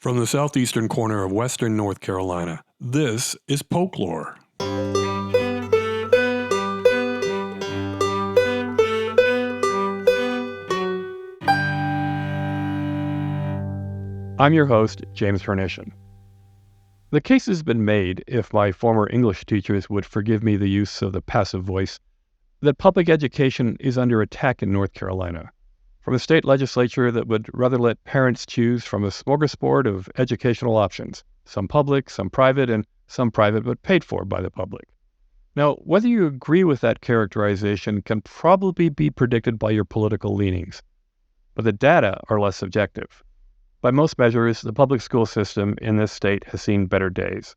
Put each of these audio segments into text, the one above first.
From the southeastern corner of western North Carolina, this is Polk Lore. I'm your host, James Hernician. The case has been made, if my former English teachers would forgive me the use of the passive voice, that public education is under attack in North Carolina, from a state legislature that would rather let parents choose from a smorgasbord of educational options, some public, some private, and some private but paid for by the public. Now, whether you agree with that characterization can probably be predicted by your political leanings, but the data are less subjective. By most measures, the public school system in this state has seen better days.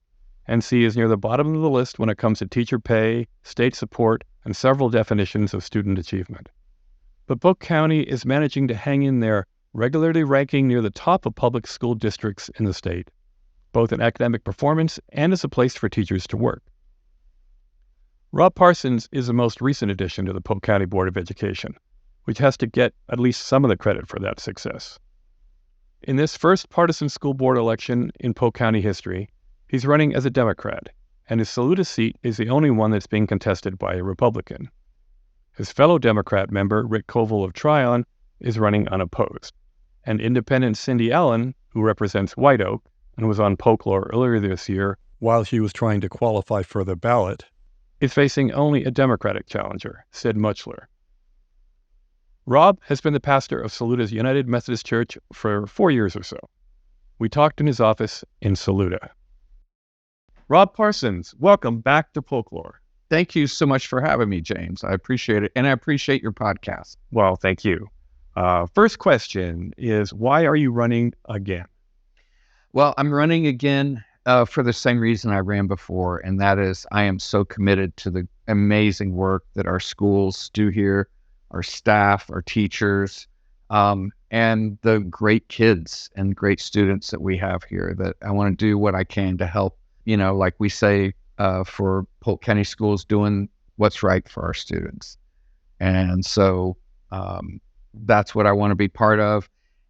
NC is near the bottom of the list when it comes to teacher pay, state support, and several definitions of student achievement. But Polk County is managing to hang in there, regularly ranking near the top of public school districts in the state, both in academic performance and as a place for teachers to work. Rob Parsons is the most recent addition to the Polk County Board of Education, which has to get at least some of the credit for that success. In this first partisan school board election in Polk County history, he's running as a Democrat, and his Saluda seat is the only one that's being contested by a Republican. His fellow Democrat member, Covil of Tryon, is running unopposed, and independent Cindy Allen, who represents White Oak and was on Polk Lore earlier this year while she was trying to qualify for the ballot, is facing only a Democratic challenger, Syd Mutschler. Rob has been the pastor of Saluda's United Methodist Church for 4 years or so. We talked in his office in Saluda. Rob Parsons, welcome back to Polk Lore. Thank you so much for having me, James. I appreciate it. And I appreciate your podcast. Well, thank you. First question is, why are you running again? Well, I'm running again for the same reason I ran before, and that is I am so committed to the amazing work that our schools do here, our staff, our teachers, and the great kids and great students that we have here, that I want to do what I can to help, like we say, for Polk County Schools, doing what's right for our students. And so that's what I want to be part of.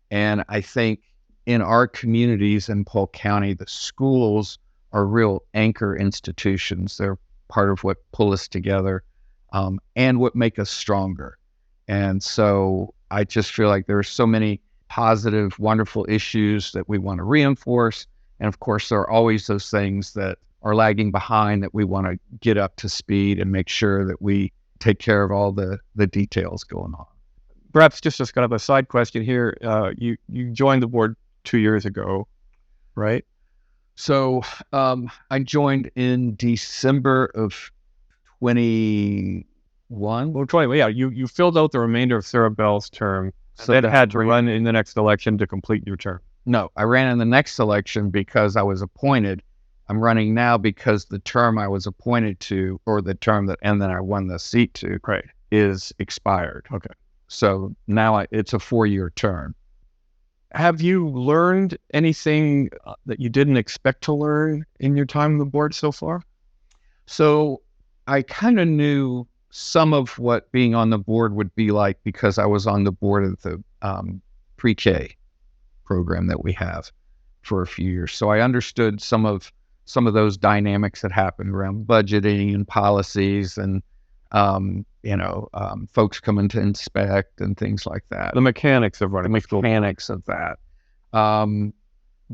And I think in our communities in Polk County, the schools are real anchor institutions. They're part of what pull us together and what make us stronger. And so I just feel like there are so many positive, wonderful issues that we want to reinforce. And of course, there are always those things that are lagging behind that we want to get up to speed and make sure that we take care of all the details going on. Perhaps just as kind of a side question here, you joined the board 2 years ago, right? So I joined in December of 21. Well, 20, yeah, you filled out the remainder of Sarah Bell's term, so that had to run in the next election to complete your term. No, I ran in the next election because I was appointed. I'm running now because the term I was appointed to, or the term that, and then I won the seat to, right, is expired. Okay. So now it's a 4-year term. Have you learned anything that you didn't expect to learn in your time on the board so far? So I kind of knew some of what being on the board would be like because I was on the board of the pre-K program that we have for a few years. So I understood some of those dynamics that happen around budgeting and policies and folks coming to inspect and things like that. The mechanics of running school. Mechanics of that.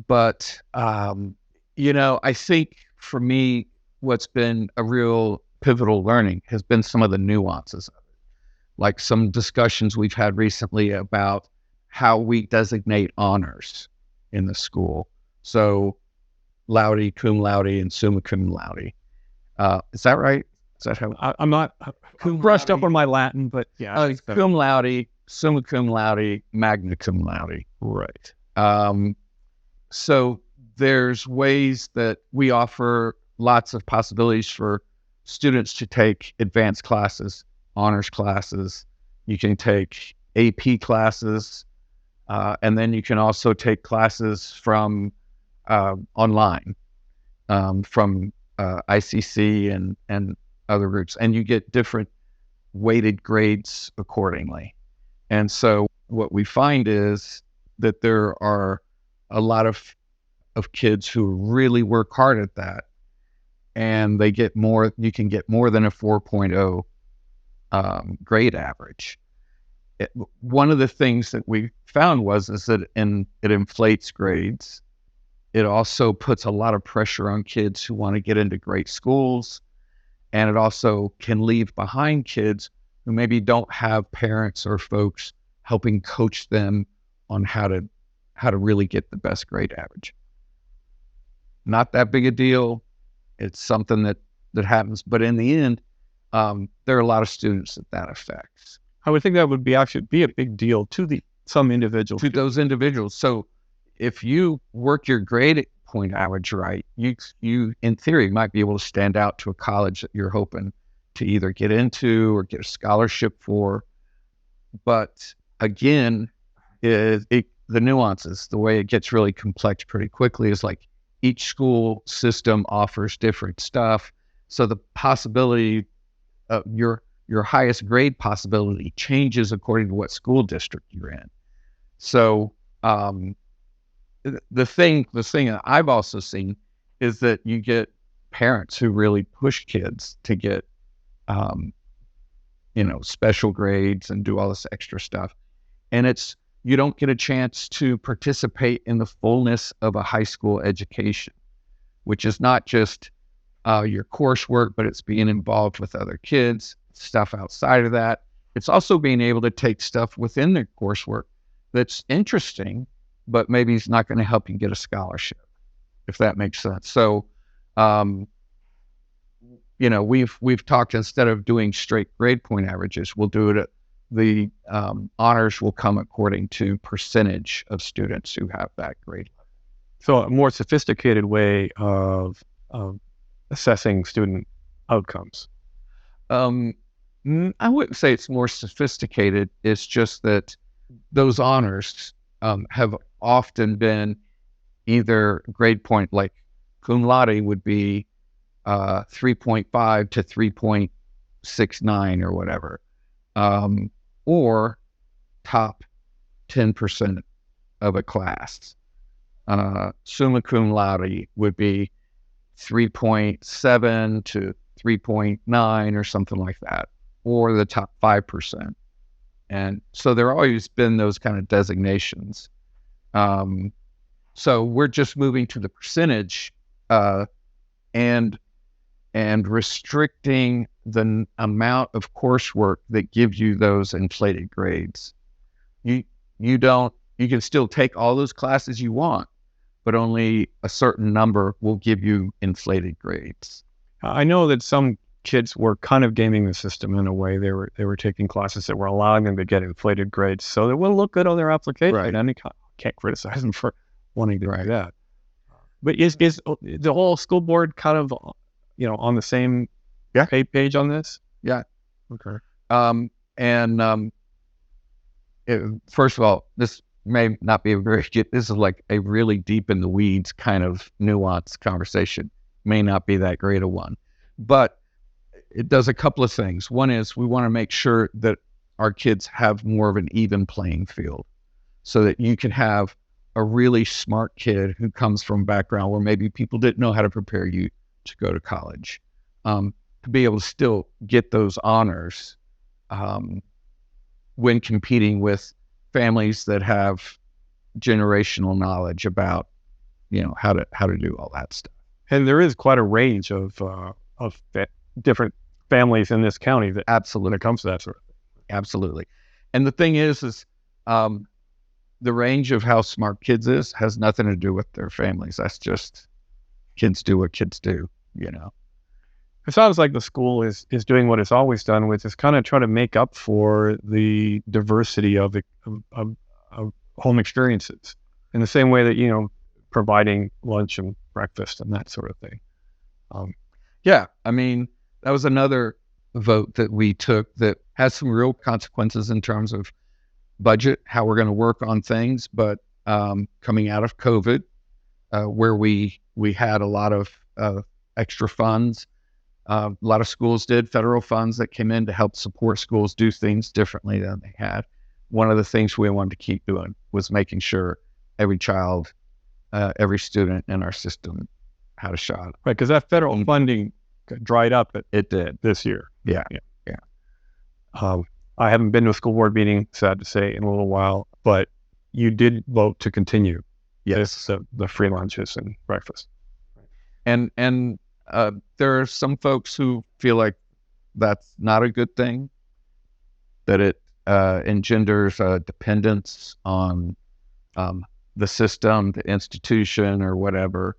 But I think for me, what's been a real pivotal learning has been some of the nuances of it. Like some discussions we've had recently about how we designate honors in the school. So laude, cum laude, and summa cum laude. Is that right? Is that how? I'm not brushed up on my Latin, but yeah. Cum laude, summa cum laude, magna cum laude. Right. So there's ways that we offer lots of possibilities for students to take advanced classes, honors classes. You can take AP classes, and then you can also take classes from online, from ICC and other groups, and you get different weighted grades accordingly. And so what we find is that there are a lot of of kids who really work hard at that, and they get more. You can get more than a 4.0 grade average. One of the things that we found is that it inflates grades. It also puts a lot of pressure on kids who want to get into great schools, and it also can leave behind kids who maybe don't have parents or folks helping coach them on how to really get the best grade average. Not that big a deal. It's something that happens, but in the end, there are a lot of students that affects. I would think that would actually be a big deal to some individuals. To those individuals. So if you work your grade point average right, you in theory might be able to stand out to a college that you're hoping to either get into or get a scholarship for. But again, the nuances, the way it gets really complex pretty quickly is like each school system offers different stuff. So the possibility of your highest grade possibility changes according to what school district you're in. So the thing that I've also seen is that you get parents who really push kids to get special grades and do all this extra stuff, and you don't get a chance to participate in the fullness of a high school education, which is not just your coursework, but it's being involved with other kids, stuff outside of that. It's also being able to take stuff within their coursework that's interesting, but maybe it's not going to help you get a scholarship, if that makes sense. So, we've talked, instead of doing straight grade point averages, we'll do it the honors will come according to percentage of students who have that grade level. So a more sophisticated way of assessing student outcomes. I wouldn't say it's more sophisticated. It's just that those honors have often been either grade point, like cum laude would be 3.5 to 3.69 or whatever, or top 10% of a class. Summa cum laude would be 3.7 to 3.9 or something like that, or the top 5%. And so there always been those kind of designations. So we're just moving to the percentage and restricting the amount of coursework that gives you those inflated grades. You can still take all those classes you want, but only a certain number will give you inflated grades. I know that some kids were kind of gaming the system in a way. They were taking classes that were allowing them to get inflated grades, so that will look good on their application. Right. And I can't criticize them for wanting to do that. But is the whole school board kind of on the same page on this? Yeah. Okay. First of all, this may not be this is like a really deep in the weeds kind of nuanced conversation. May not be that great a one, but it does a couple of things. One is we want to make sure that our kids have more of an even playing field, so that you can have a really smart kid who comes from a background where maybe people didn't know how to prepare you to go to college, to be able to still get those honors when competing with families that have generational knowledge about how to do all that stuff. And there is quite a range of different families in this county that absolutely, when it comes to that sort of thing. Absolutely. And the thing is the range of how smart kids has nothing to do with their families. That's just kids do what kids do, It sounds like the school is doing what it's always done, which is kind of try to make up for the diversity of home experiences in the same way that, providing lunch and breakfast and that sort of thing. Yeah. I mean, that was another vote that we took that has some real consequences in terms of budget, how we're going to work on things. But coming out of COVID, where we had a lot of extra funds, a lot of schools did, federal funds that came in to help support schools do things differently than they had. One of the things we wanted to keep doing was making sure every child every student in our system had a shot. Right, because that federal funding dried up It did. this year. Yeah. I haven't been to a school board meeting, sad to say, in a little while, but you did vote to continue the free lunches and breakfast. And there are some folks who feel like that's not a good thing, that it engenders a dependence on the system, the institution, or whatever.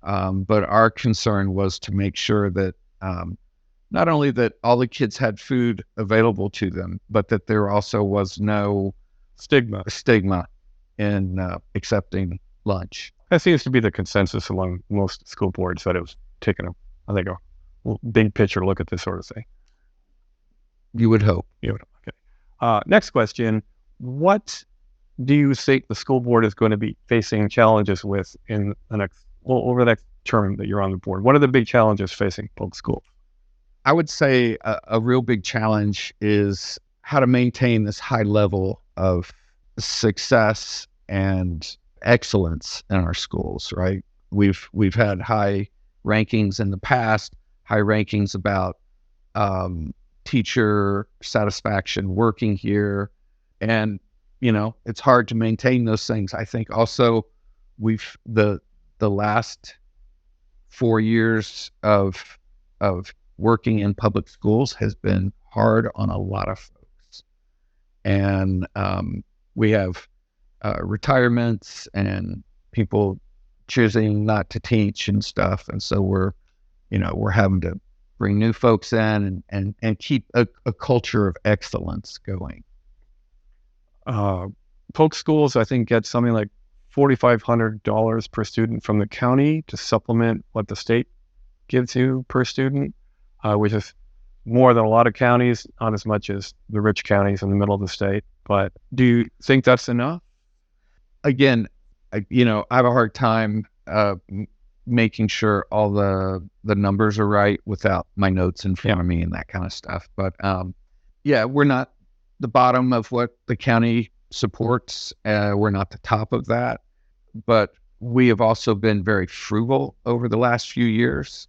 But our concern was to make sure that not only that all the kids had food available to them, but that there also was no Stigma in accepting lunch. That seems to be the consensus among most school boards, that it was taking a big picture look at this sort of thing. You would hope. Okay. Next question. What do you think the school board is going to be facing challenges with in the over the next term that you're on the board? What are the big challenges facing Polk School? I would say a real big challenge is how to maintain this high level of success and excellence in our schools, right? We've had high rankings in the past, high rankings about teacher satisfaction working here. And, it's hard to maintain those things. I think also the last 4 years of working in public schools has been hard on a lot of folks. And we have retirements and people choosing not to teach and stuff. And so we're having to bring new folks in and keep a culture of excellence going. Polk schools, I think, get something like $4,500 per student from the county to supplement what the state gives you per student, which is more than a lot of counties, not as much as the rich counties in the middle of the state. But do you think that's enough? Again, I have a hard time making sure all the numbers are right without my notes in front of me and that kind of stuff. But we're not the bottom of what the county supports. We're not the top of that, but we have also been very frugal over the last few years.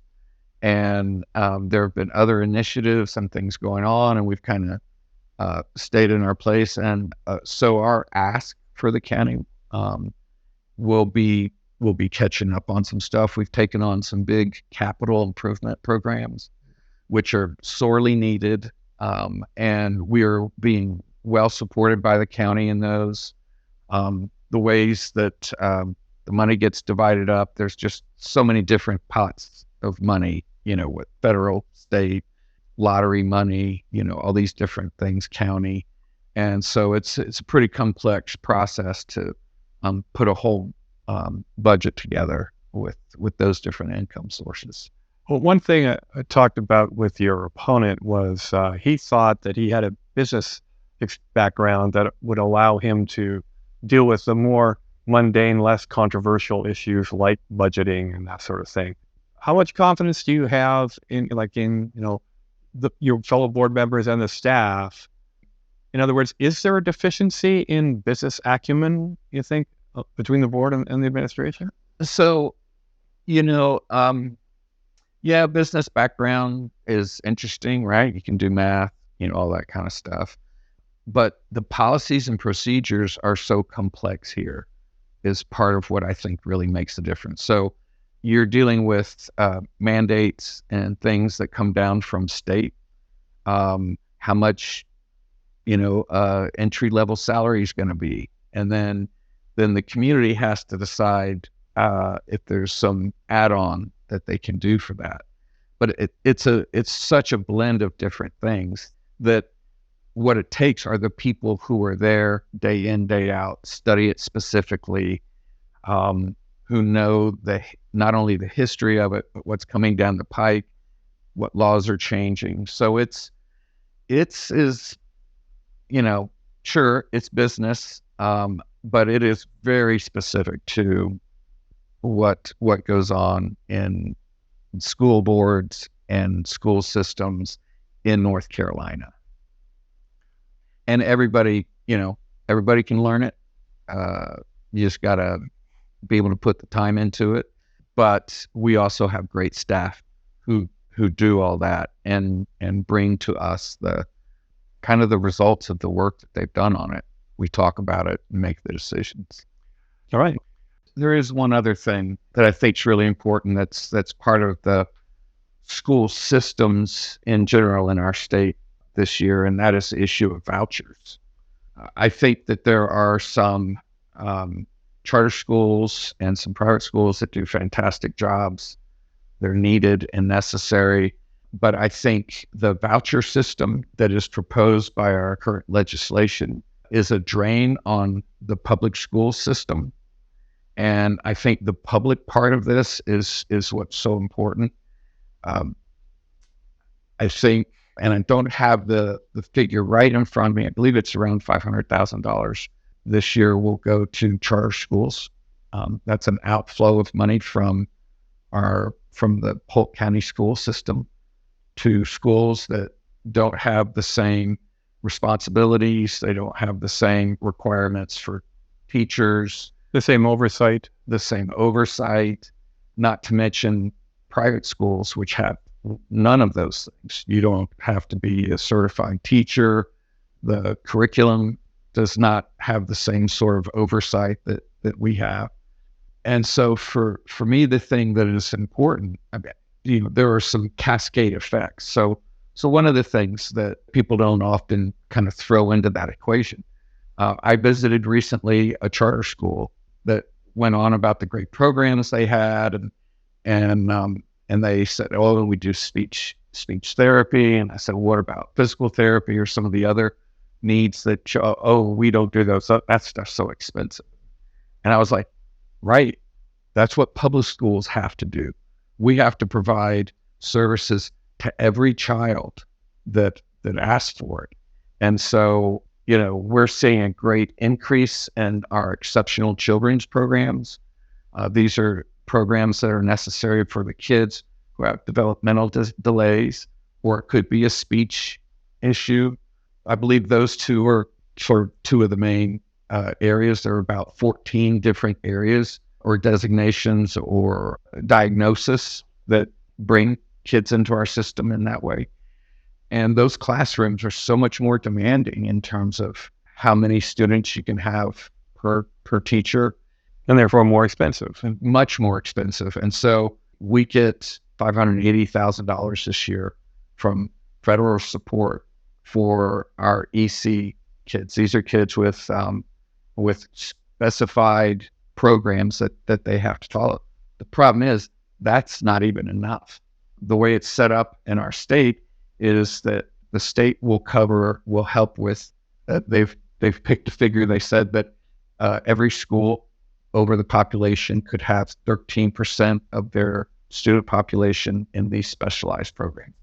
And there have been other initiatives and things going on, and we've kind of stayed in our place. And so our ask for the county will be catching up on some stuff. We've taken on some big capital improvement programs, which are sorely needed, and we are being well supported by the county in those. The ways that the money gets divided up, there's just so many different pots of money, with federal, state, lottery money, all these different things, county. And so it's a pretty complex process to put a whole budget together with those different income sources. Well, one thing I talked about with your opponent was he thought that he had a business background that would allow him to deal with the more mundane, less controversial issues like budgeting and that sort of thing. How much confidence do you have in your fellow board members and the staff? In other words, is there a deficiency in business acumen, you think, between the board and the administration? So, business background is interesting, right? You can do math, all that kind of stuff. But the policies and procedures are so complex here is part of what I think really makes the difference. So you're dealing with mandates and things that come down from state, how much, entry-level salary is going to be. And then the community has to decide if there's some add-on that they can do for that. But it's such a blend of different things that what it takes are the people who are there day in, day out, study it specifically, who know not only the history of it, but what's coming down the pike, what laws are changing. So sure, it's business, but it is very specific to what goes on in school boards and school systems in North Carolina. And everybody can learn it. You just gotta be able to put the time into it. But we also have great staff who do all that and bring to us the kind of the results of the work that they've done on it. We talk about it and make the decisions. All right. There is one other thing that I think is really important that's part of the school systems in general in our state this year, and that is the issue of vouchers. I think that there are some charter schools and some private schools that do fantastic jobs. They're needed and necessary. But I think the voucher system that is proposed by our current legislation is a drain on the public school system. And I think the public part of this is what's so important. I think, and I don't have the figure right in front of me, I believe it's around $500,000 this year will go to charter schools. That's an outflow of money from the Polk County school system to schools that don't have the same responsibilities. They don't have the same requirements for teachers. The same oversight. Not to mention private schools, which have none of those things. You don't have to be a certified teacher. The curriculum does not have the same sort of oversight that we have. And so for me, the thing that is important, there are some cascade effects. So one of the things that people don't often kind of throw into that equation, I visited recently a charter school that went on about the great programs they had, and they said, "Oh, we do speech therapy." And I said, "What about physical therapy or some of the other needs that?" "Oh, we don't do those. That stuff's so expensive." And I was like, "Right, that's what public schools have to do. We have to provide services to every child that asks for it." And so, we're seeing a great increase in our exceptional children's programs. These are programs that are necessary for the kids who have developmental delays, or it could be a speech issue. I believe those two are sort of two of the main areas. There are about 14 different areas or designations or diagnosis that bring kids into our system in that way. And those classrooms are so much more demanding in terms of how many students you can have per teacher. And therefore more expensive. And much more expensive. And so we get $580,000 this year from federal support for our EC kids. These are kids with specified programs that they have to follow. The problem is that's not even enough. The way it's set up in our state is that the state will help with, they've picked a figure. They said that every school over the population could have 13% of their student population in these specialized programs.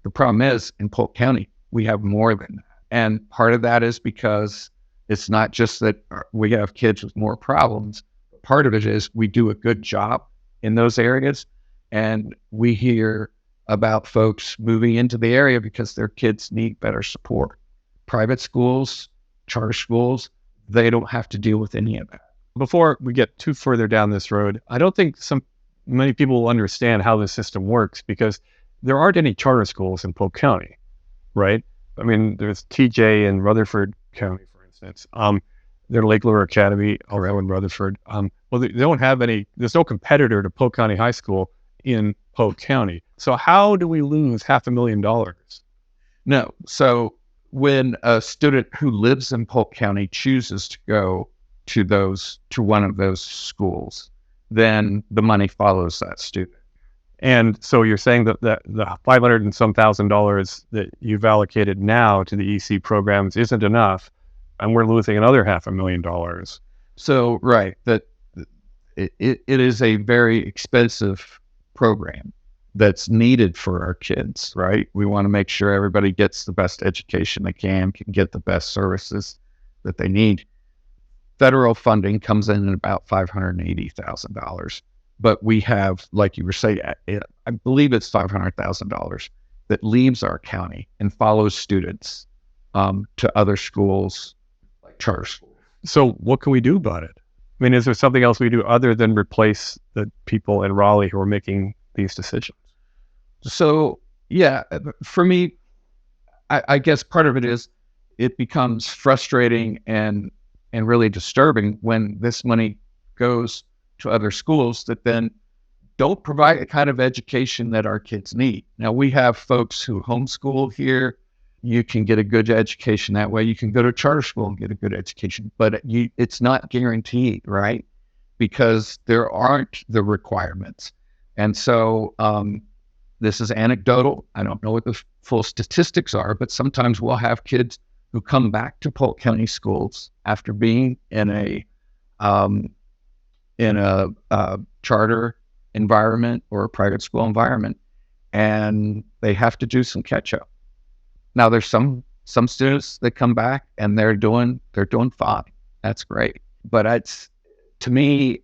The problem is in Polk County, we have more than that. And part of that is because it's not just that we have kids with more problems. Part of it is we do a good job in those areas. And we hear about folks moving into the area because their kids need better support. Private schools, charter schools, they don't have to deal with any of that. Before we get too further down this road, I don't think many people will understand how the system works, because there aren't any charter schools in Polk County, right? I mean, there's TJ in Rutherford County, for instance. There's Lake Lure Academy also in Rutherford. Well, they don't have any. There's no competitor to Polk County High School in Polk County. So how do we lose $500,000? No. So when a student who lives in Polk County chooses to go to one of those schools, then the money follows that student. And so you're saying that the $500 and some thousand that you've allocated now to the EC programs isn't enough, and we're losing another $500,000. So right, that it is a very expensive program that's needed for our kids, right? We want to make sure everybody gets the best education they can get the best services that they need. Federal funding comes in at about $580,000, but we have, like you were saying, I believe it's $500,000 that leaves our county and follows students to other schools, like charter schools. So what can we do about it? I mean, is there something else we do other than replace the people in Raleigh who are making these decisions? So, yeah, for me, I guess part of it is it becomes frustrating and really disturbing when this money goes to other schools that then don't provide the kind of education that our kids need. Now, we have folks who homeschool here. You can get a good education that way. You can go to charter school and get a good education, but it's not guaranteed, right? Because there aren't the requirements. And so this is anecdotal. I don't know what the full statistics are, but sometimes we'll have kids who come back to Polk County schools after being in a charter environment or a private school environment, and they have to do some catch up. Now, there's some students that come back and they're doing fine. That's great, but to me,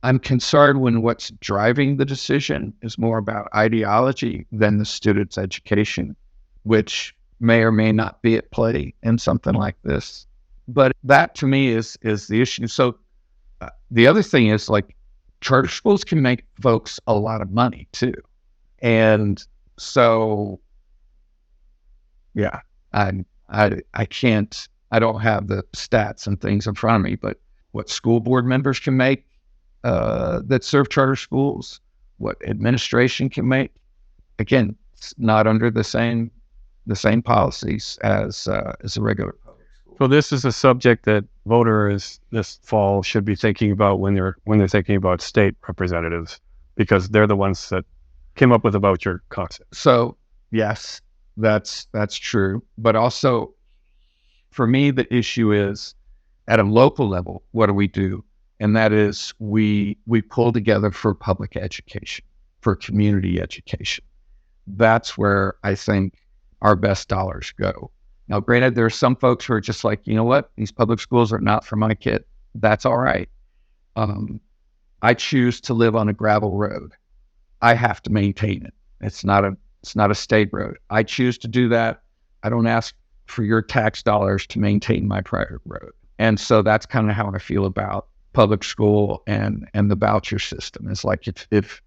I'm concerned when what's driving the decision is more about ideology than the student's education, which may or may not be at play in something like this. But that to me is the issue. So the other thing is, like, charter schools can make folks a lot of money too. And so, yeah, I don't have the stats and things in front of me, but what school board members can make that serve charter schools, what administration can make, again, it's not under the same policies as a regular public school. So this is a subject that voters this fall should be thinking about when they're thinking about state representatives, because they're the ones that came up with the voucher concept. So yes, that's true. But also, for me, the issue is at a local level, what do we do? And that is we pull together for public education, for community education. That's where I think our best dollars go. Now, granted, there are some folks who are just like, you know what, these public schools are not for my kid. That's all right. I choose to live on a gravel road. I have to maintain it. It's not a state road. I choose to do that. I don't ask for your tax dollars to maintain my private road. And so that's kind of how I feel about public school and the voucher system. It's like if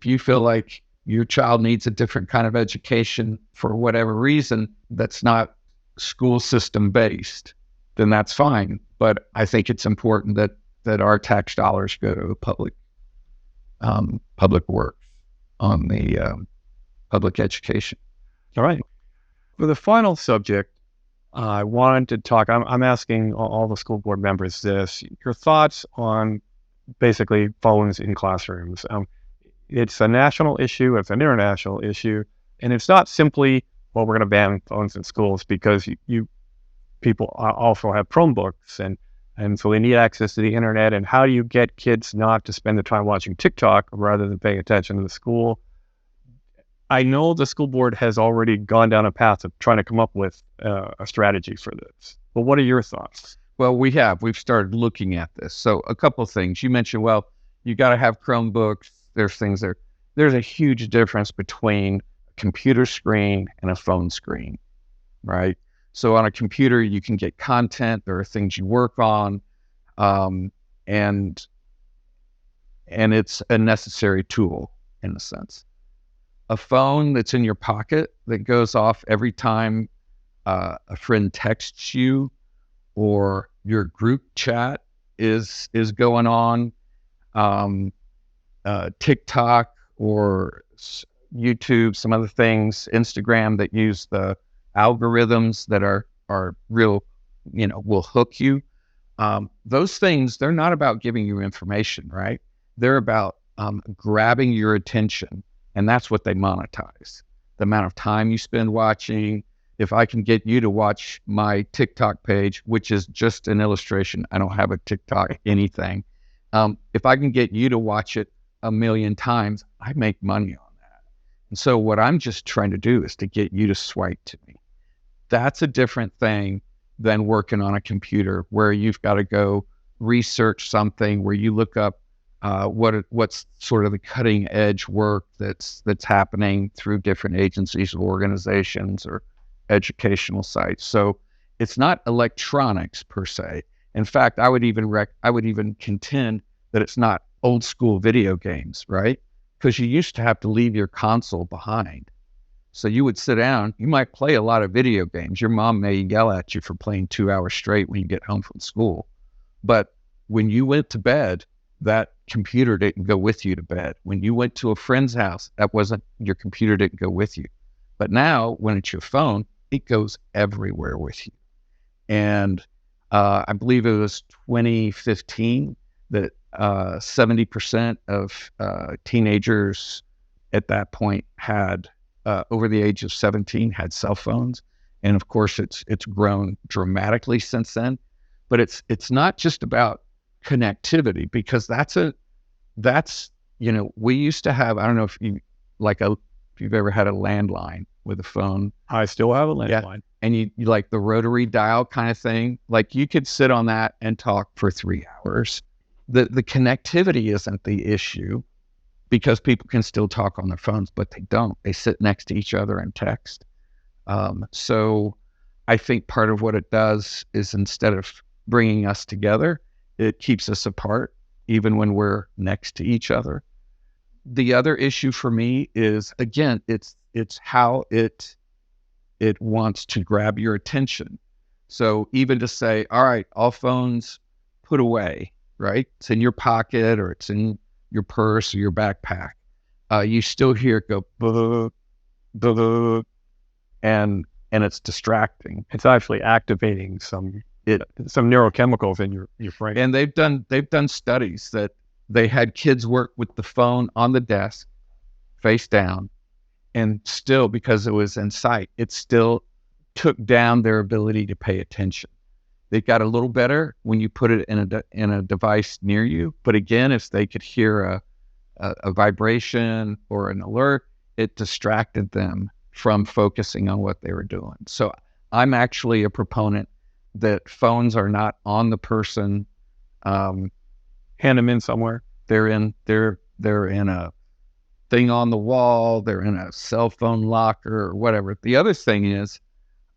you feel like your child needs a different kind of education for whatever reason that's not school system based, then that's fine. But I think it's important that our tax dollars go to public works on the public education. All right. For the final subject, I wanted to talk, I'm asking all the school board members this, your thoughts on basically phones in classrooms. It's a national issue, it's an international issue, and it's not simply, well, we're going to ban phones in schools, because people also have Chromebooks, and so they need access to the internet. And how do you get kids not to spend the time watching TikTok rather than paying attention to the school? I know the school board has already gone down a path of trying to come up with a strategy for this. But what are your thoughts? Well, we've started looking at this. So a couple of things. You mentioned, well, you got to have Chromebooks. There's things there. There's a huge difference between a computer screen and a phone screen, right? So on a computer, you can get content. There are things you work on, and it's a necessary tool in a sense. A phone that's in your pocket that goes off every time a friend texts you, or your group chat is going on, TikTok or YouTube, some other things, Instagram, that use the algorithms that are real, will hook you. Those things, they're not about giving you information, right? They're about grabbing your attention. And that's what they monetize. The amount of time you spend watching. If I can get you to watch my TikTok page, which is just an illustration, I don't have a TikTok anything. If I can get you to watch it 1 million times, I make money on that. And so what I'm just trying to do is to get you to swipe to me. That's a different thing than working on a computer where you've got to go research something, where you look up what's sort of the cutting edge work that's happening through different agencies or organizations or educational sites. So it's not electronics per se. In fact, I would even contend that it's not old school video games, right? Because you used to have to leave your console behind. So you would sit down, you might play a lot of video games. Your mom may yell at you for playing 2 hours straight when you get home from school. But when you went to bed, that computer didn't go with you to bed. When you went to a friend's house, your computer didn't go with you. But now when it's your phone, it goes everywhere with you. And I believe it was 2015 that 70% of teenagers at that point had over the age of 17 had cell phones. And of course, it's grown dramatically since then. But it's not just about connectivity, because we used to have, I don't know if you've ever had a landline with a phone. I still have a landline. Yeah. And you like the rotary dial kind of thing. Like you could sit on that and talk for 3 hours. The connectivity isn't the issue, because people can still talk on their phones, but they don't. They sit next to each other and text. So I think part of what it does is, instead of bringing us together, it keeps us apart, even when we're next to each other. The other issue for me is, again, it's how it wants to grab your attention. So even to say, all right, all phones put away, right? It's in your pocket, or it's in your purse or your backpack. You still hear it go, buh, buh, and it's distracting. It's actually activating some neurochemicals in your brain. And they've done studies that they had kids work with the phone on the desk, face down, and still, because it was in sight, it still took down their ability to pay attention. They got a little better when you put it in a device near you. But again, if they could hear a vibration or an alert, it distracted them from focusing on what they were doing. So I'm actually a proponent that phones are not on the person. Hand them in somewhere. They're in a thing on the wall. They're in a cell phone locker or whatever. The other thing is,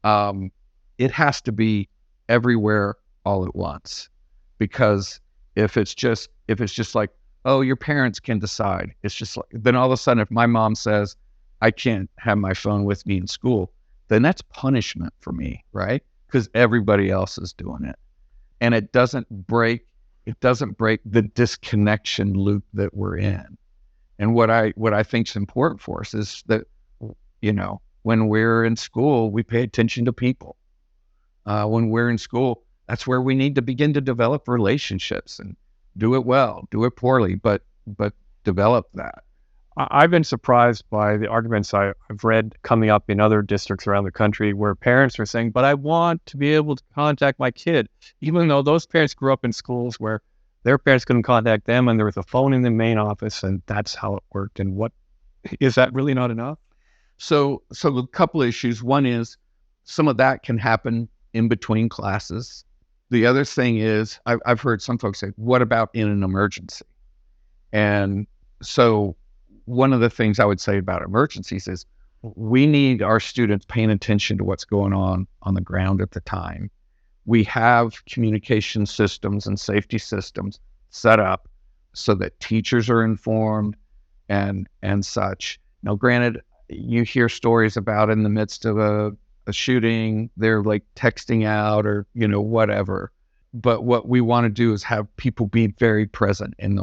it has to be everywhere all at once, because if it's just like, oh, your parents can decide, it's just like, then all of a sudden, if my mom says I can't have my phone with me in school, then that's punishment for me, right? Because everybody else is doing it, and it doesn't break the disconnection loop that we're in. And what I think is important for us is that, when we're in school, we pay attention to people. When we're in school, that's where we need to begin to develop relationships, and do it well, do it poorly, but develop that. I've been surprised by the arguments I've read coming up in other districts around the country, where parents are saying, but I want to be able to contact my kid, even though those parents grew up in schools where their parents couldn't contact them, and there was a phone in the main office, and that's how it worked. And what is that really not enough? So a couple of issues. One is, some of that can happen in between classes. The other thing is, I've heard some folks say, what about in an emergency? And so one of the things I would say about emergencies is, we need our students paying attention to what's going on the ground at the time. We have communication systems and safety systems set up so that teachers are informed and such. Now, granted, you hear stories about, in the midst of a shooting, they're like texting out or, whatever. But what we want to do is have people be very present in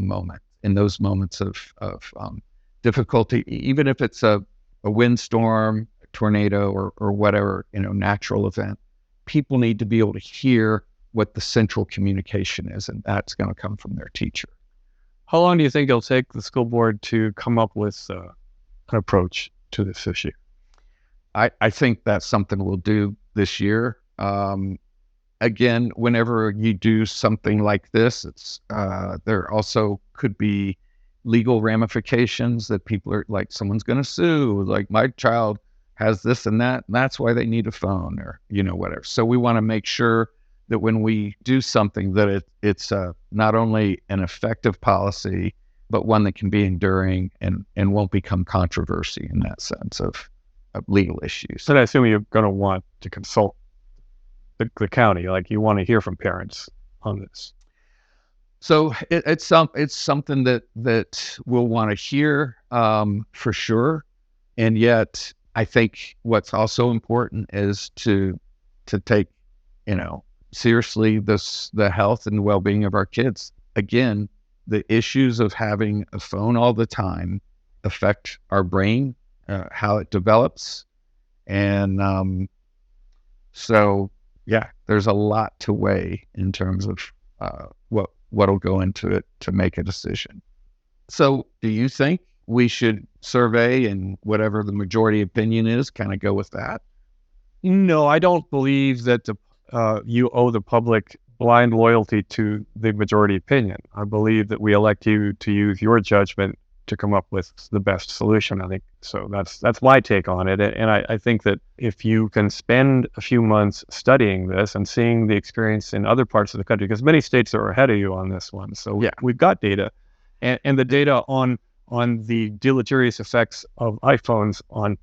those moments of difficulty, even if it's a windstorm, a tornado, or whatever, natural event. People need to be able to hear what the central communication is, and that's going to come from their teacher. How long do you think it'll take the school board to come up with an approach to this issue? I think that's something we'll do this year. Again, whenever you do something like this, it's there also could be legal ramifications that people are like, someone's going to sue, like, my child has this and that, and that's why they need a phone, or whatever. So we want to make sure that when we do something, that it's not only an effective policy, but one that can be enduring and won't become controversy in that sense of legal issues. But I assume you're going to want to consult the county, like you want to hear from parents. on this? So it's something that we'll want to hear for sure, and yet I think what's also important is to take seriously the health and well-being of our kids. Again, the issues of having a phone all the time affect our brain, how it develops, and so yeah, there's a lot to weigh in terms of what'll go into it to make a decision. So do you think we should survey and whatever the majority opinion is, kind of go with that? No, I don't believe that you owe the public blind loyalty to the majority opinion. I believe that we elect you to use your judgment to come up with the best solution. I think so. That's my take on it. And I think that if you can spend a few months studying this and seeing the experience in other parts of the country, because many states are ahead of you on this one. So yeah, we've got data, and the data on the deleterious effects of iPhones on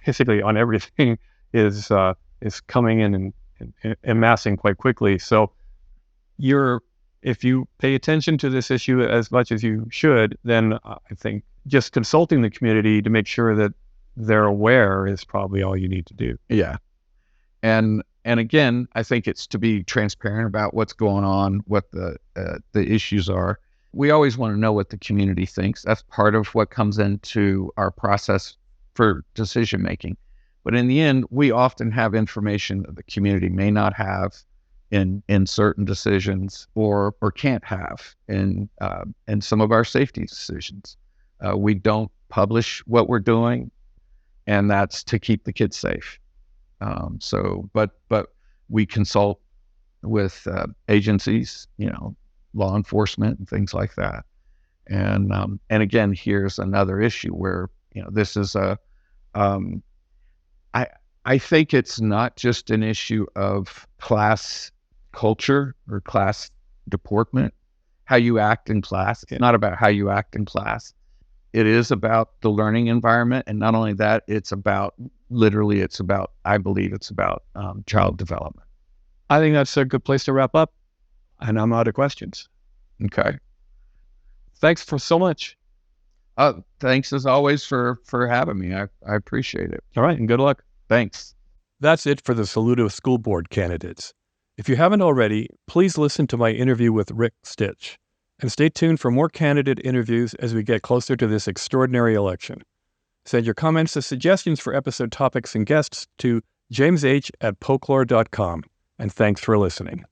basically on everything is coming in and amassing quite quickly. So if you pay attention to this issue as much as you should, then I think just consulting the community to make sure that they're aware is probably all you need to do. Yeah. And again, I think it's to be transparent about what's going on, what the issues are. We always want to know what the community thinks. That's part of what comes into our process for decision making. But in the end, we often have information that the community may not have in certain decisions or can't have in some of our safety decisions. We don't publish what we're doing, and that's to keep the kids safe. But we consult with agencies, law enforcement and things like that. And again, here's another issue where this is I think it's not just an issue of class culture or class deportment, how you act in class. It's not about how you act in class. It is about the learning environment. And not only that, I believe it's about child development. I think that's a good place to wrap up. And I'm out of questions. Okay. Thanks for so much. Thanks as always for having me. I appreciate it. All right. And good luck. Thanks. That's it for the Saluda School Board candidates. If you haven't already, please listen to my interview with Rick Stitch, and stay tuned for more candidate interviews as we get closer to this extraordinary election. Send your comments and suggestions for episode topics and guests to jamesh@polklore.com, and thanks for listening.